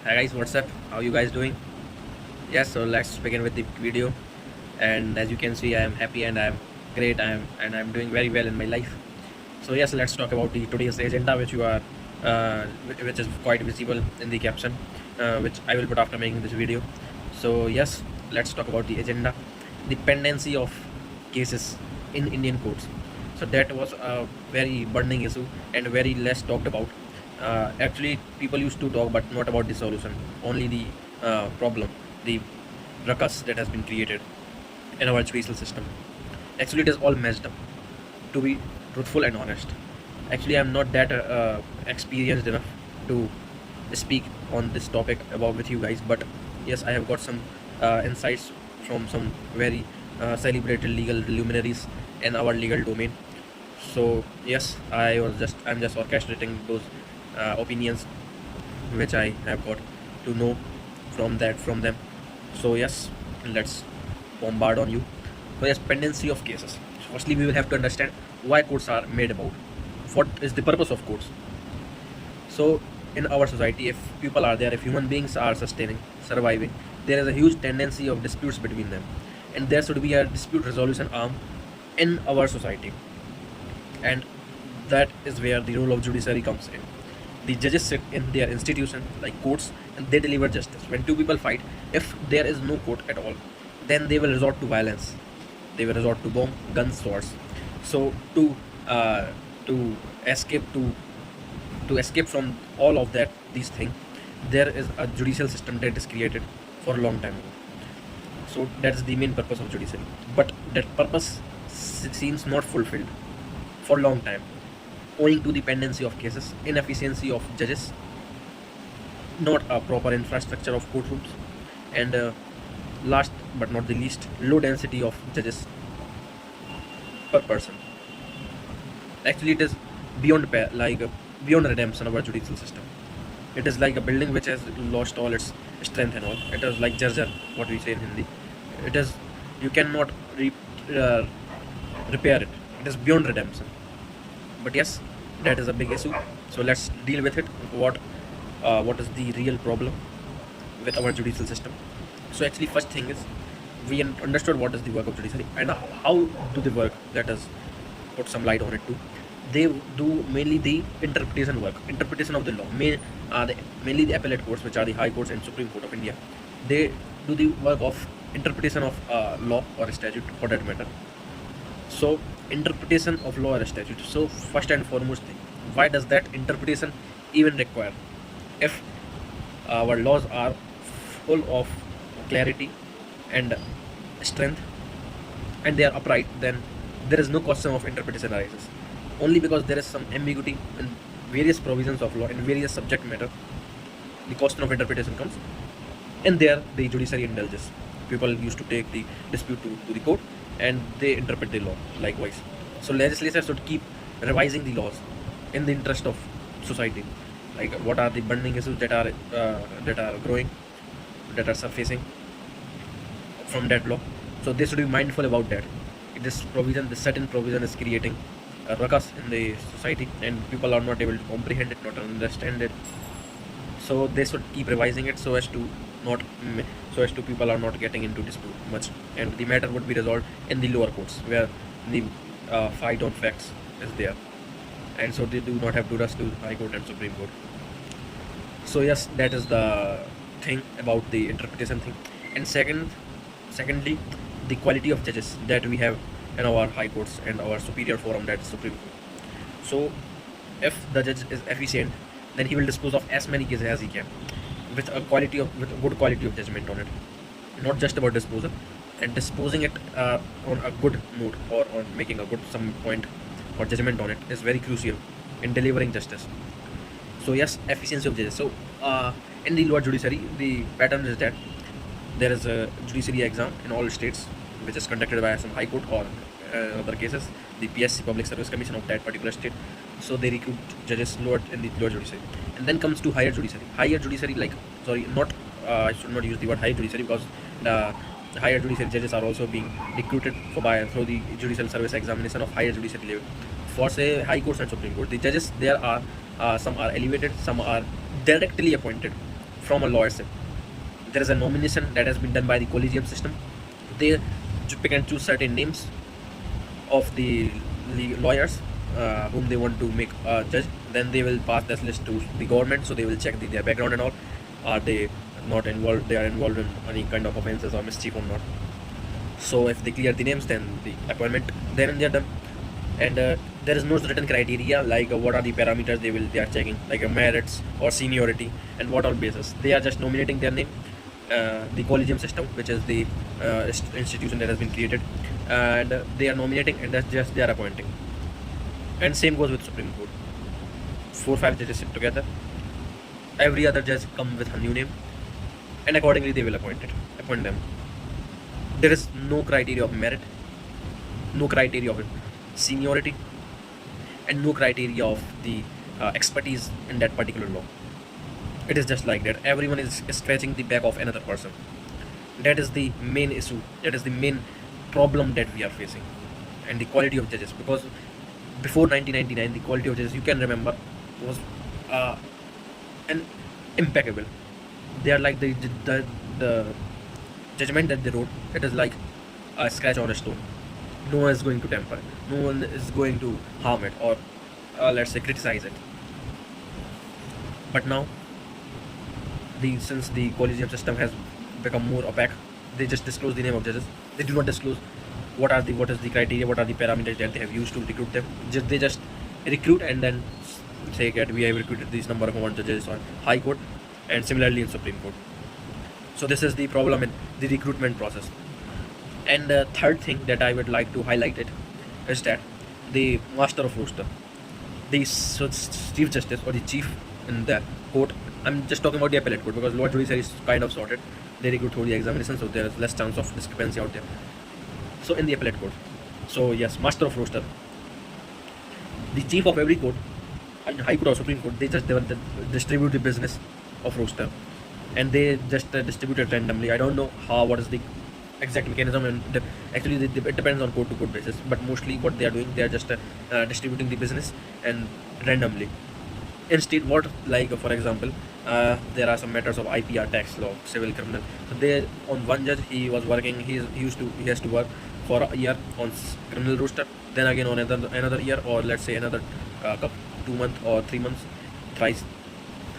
Hi guys, what's up? How you guys doing? Yes, so let's begin with the video. And as you can see, I am happy and I am great. I'm doing very well in my life. So yes, let's talk about the today's agenda, which which is quite visible in the caption, which I will put after making this video. So yes, let's talk about the agenda, the pendency of cases in Indian courts. So that was a very burning issue and very less talked about. Actually, people used to talk, but not about the solution, only the problem, the ruckus that has been created in our judicial system. Actually, it is all messed up, to be truthful and honest. Actually, I'm not that experienced enough to speak on this topic about with you guys, but yes, I have got some insights from some very celebrated legal luminaries in our legal domain. So yes, I'm just orchestrating those opinions which I have got to know from them. So yes, let's bombard on you. So yes, pendency of cases. So firstly, we will have to understand why courts are made about. What is the purpose of courts? So in our society, if people are there, if human beings are surviving, there is a huge tendency of disputes between them, and there should be a dispute resolution arm in our society, and that is where the role of judiciary comes in. The judges sit in their institution like courts and they deliver justice. When two people fight, if there is no court at all, then they will resort to violence. They will resort to bomb, guns, swords. So uh, to escape to escape from all of these things, there is a judicial system that is created for a long time ago. So that's the main purpose of judiciary. But that purpose seems not fulfilled for a long time, owing to dependency of cases, inefficiency of judges, not a proper infrastructure of courtrooms, and last but not the least, low density of judges per person. Actually, it is beyond redemption of our judicial system. It is like a building which has lost all its strength and all. It is like jarjar, what we say in Hindi. It is you cannot uh, repair it. It is beyond redemption. But yes, that is a big issue. So let's deal with it. What is the real problem with our judicial system? So actually, first thing is we understood what is the work of judiciary and how do they work. Let us put some light on it too. They do mainly the interpretation work, interpretation of the law. Mainly the appellate courts, which are the High Courts and Supreme Court of India. They do the work of interpretation of law or statute, for that matter. So interpretation of law or statute. So first and foremost thing, why does that interpretation even require? If our laws are full of clarity and strength and they are upright, then there is no question of interpretation arises. Only because there is some ambiguity in various provisions of law in various subject matter, the question of interpretation comes, and there the judiciary indulges. People used to take the dispute to the court and they interpret the law likewise. So legislature should keep revising the laws in the interest of society. Like what are the burning issues that are growing, that are surfacing from that law. So they should be mindful about that. This certain provision is creating a ruckus in the society, and people are not able to comprehend it, not understand it. So they should keep revising it not so as to people are not getting into dispute much, and the matter would be resolved in the lower courts where the fight on facts is there, and so they do not have to rush to High Court and Supreme Court. So yes, that is the thing about the interpretation thing. And secondly, the quality of judges that we have in our high courts and our superior forum, that is Supreme Court. So if the judge is efficient, then he will dispose of as many cases as he can with with a good quality of judgment on it. Not just about disposal, and disposing it on a good note or on making a good some point or judgment on it is very crucial in delivering justice. So yes, efficiency of judges. So in the lower judiciary, the pattern is that there is a judiciary exam in all states, which is conducted by some high court or other cases, the PSC, Public Service Commission of that particular state. So they recruit judges lower in the lower judiciary, and then comes to higher judiciary. Higher judiciary, like sorry, not I should not use the word higher judiciary because the higher judiciary judges are also being recruited through the judicial service examination of higher judiciary level. For say high courts and Supreme Court, the judges there are some are elevated, some are directly appointed from a lawyership. There is a nomination that has been done by the collegium system. They pick and choose certain names of the lawyers whom they want to make a judge. Then they will pass this list to the government, so they will check their background and all. Are they not involved? They are involved in any kind of offences or mischief or not. So if they clear the names, then the appointment then and they're done. And there is no written criteria like what are the parameters they are checking, like merits or seniority and what all basis. They are just nominating their name. The collegium system, which is the institution that has been created, and they are nominating, and that's just they are appointing. And same goes with Supreme Court. 4-5 judges sit together. Every other judge come with a new name, and accordingly they will appoint them. There is no criteria of merit, no criteria of seniority, and no criteria of the expertise in that particular law. It is just like that. Everyone is scratching the back of another person. That is the main issue. That is the main problem that we are facing. And the quality of judges, because before 1999, the quality of judges, you can remember, was an impeccable. They are like the judgment that they wrote. It is like a scratch on a stone. No one is going to tamper it. No one is going to harm it or let's say criticize it. But now, since the collegium system has become more opaque, they just disclose the name of judges. They do not disclose what is the criteria, what are the parameters that they have used to recruit them. They just recruit and then say that we have recruited this number of judges on High Court and similarly in Supreme Court. So this is the problem in the recruitment process. And the third thing that I would like to highlight is that the master of roster, the chief justice or the chief in the court. I'm just talking about the appellate court because law judiciary is kind of sorted. They recruit through the examination, so there is less chance of discrepancy out there. So in the appellate court, so yes, master of roster, the chief of every court, and High Court or Supreme Court, they just distribute the business of roster, and they just distribute it randomly. I don't know what is the exact mechanism, and actually it depends on court to court basis. But mostly what they are doing, they are just distributing the business and randomly. Instead, what, like for example, there are some matters of IPR, tax law, civil, criminal. So there, on one judge, he was working. He has to work for a year on criminal roster. Then again on another year, or let's say another 2 months or 3 months, thrice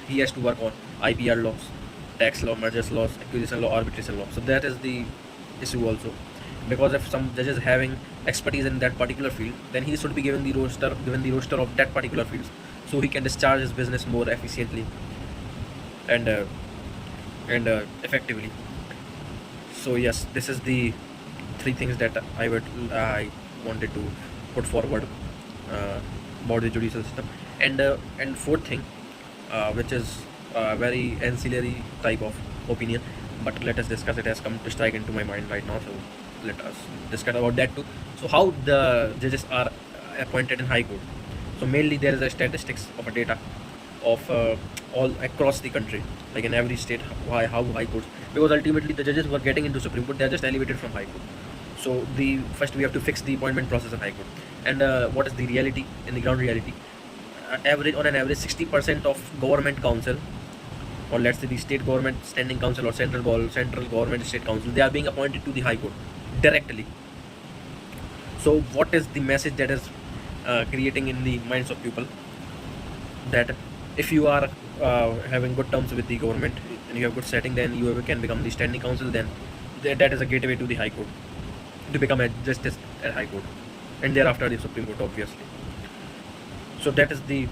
he has to work on IPR laws, tax law, mergers laws, acquisition law, arbitration law. So that is the issue also, because if some judge is having expertise in that particular field, then he should be given the roster of that particular field, so he can discharge his business more efficiently and effectively. So yes, this is the three things that I wanted to put forward about the judicial system. And fourth thing, which is a very ancillary type of opinion, but let us discuss. It has come to strike into my mind right now, so let us discuss about that too. So how the judges are appointed in High Court. So mainly there is a statistics of a data of all across the country, like in every state, how High Courts, because ultimately the judges who are getting into Supreme Court, they are just elevated from High Court. So first we have to fix the appointment process in High Court. And what is the reality, in the ground reality? On an average 60% of government council, or let's say the state government standing council or central government state council, they are being appointed to the High Court directly. So what is the message that is creating in the minds of people? That if you are having good terms with the government and you have good setting, then you can become the standing council. Then that is a gateway to the High Court, to become a justice at High Court, and thereafter the Supreme Court, obviously. So that is the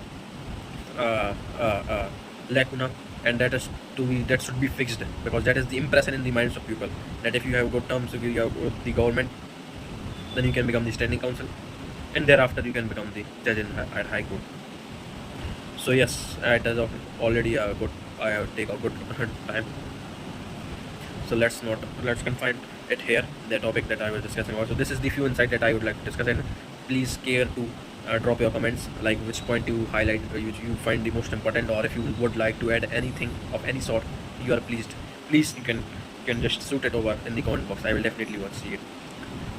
lacuna, and that should be fixed, because that is the impression in the minds of people, that if you have good terms with the government, then you can become the standing council, and thereafter you can become the judge at High Court. So yes, it is already a good. I have take a good time. So let's confine it here, the topic that I was discussing about. So this is the few insight that I would like to discuss, and please care to drop your comments, like which point you highlight, which you find the most important, or if you would like to add anything of any sort, you are please you can just shoot it over in the comment box. I will definitely want to see it.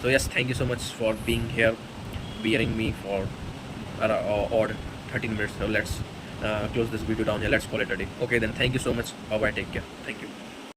So yes, thank you so much for being here, bearing me for odd 13 minutes. So let's close this video down here. Let's call it a day. Okay, then thank you so much. Bye bye. Take care. Thank you.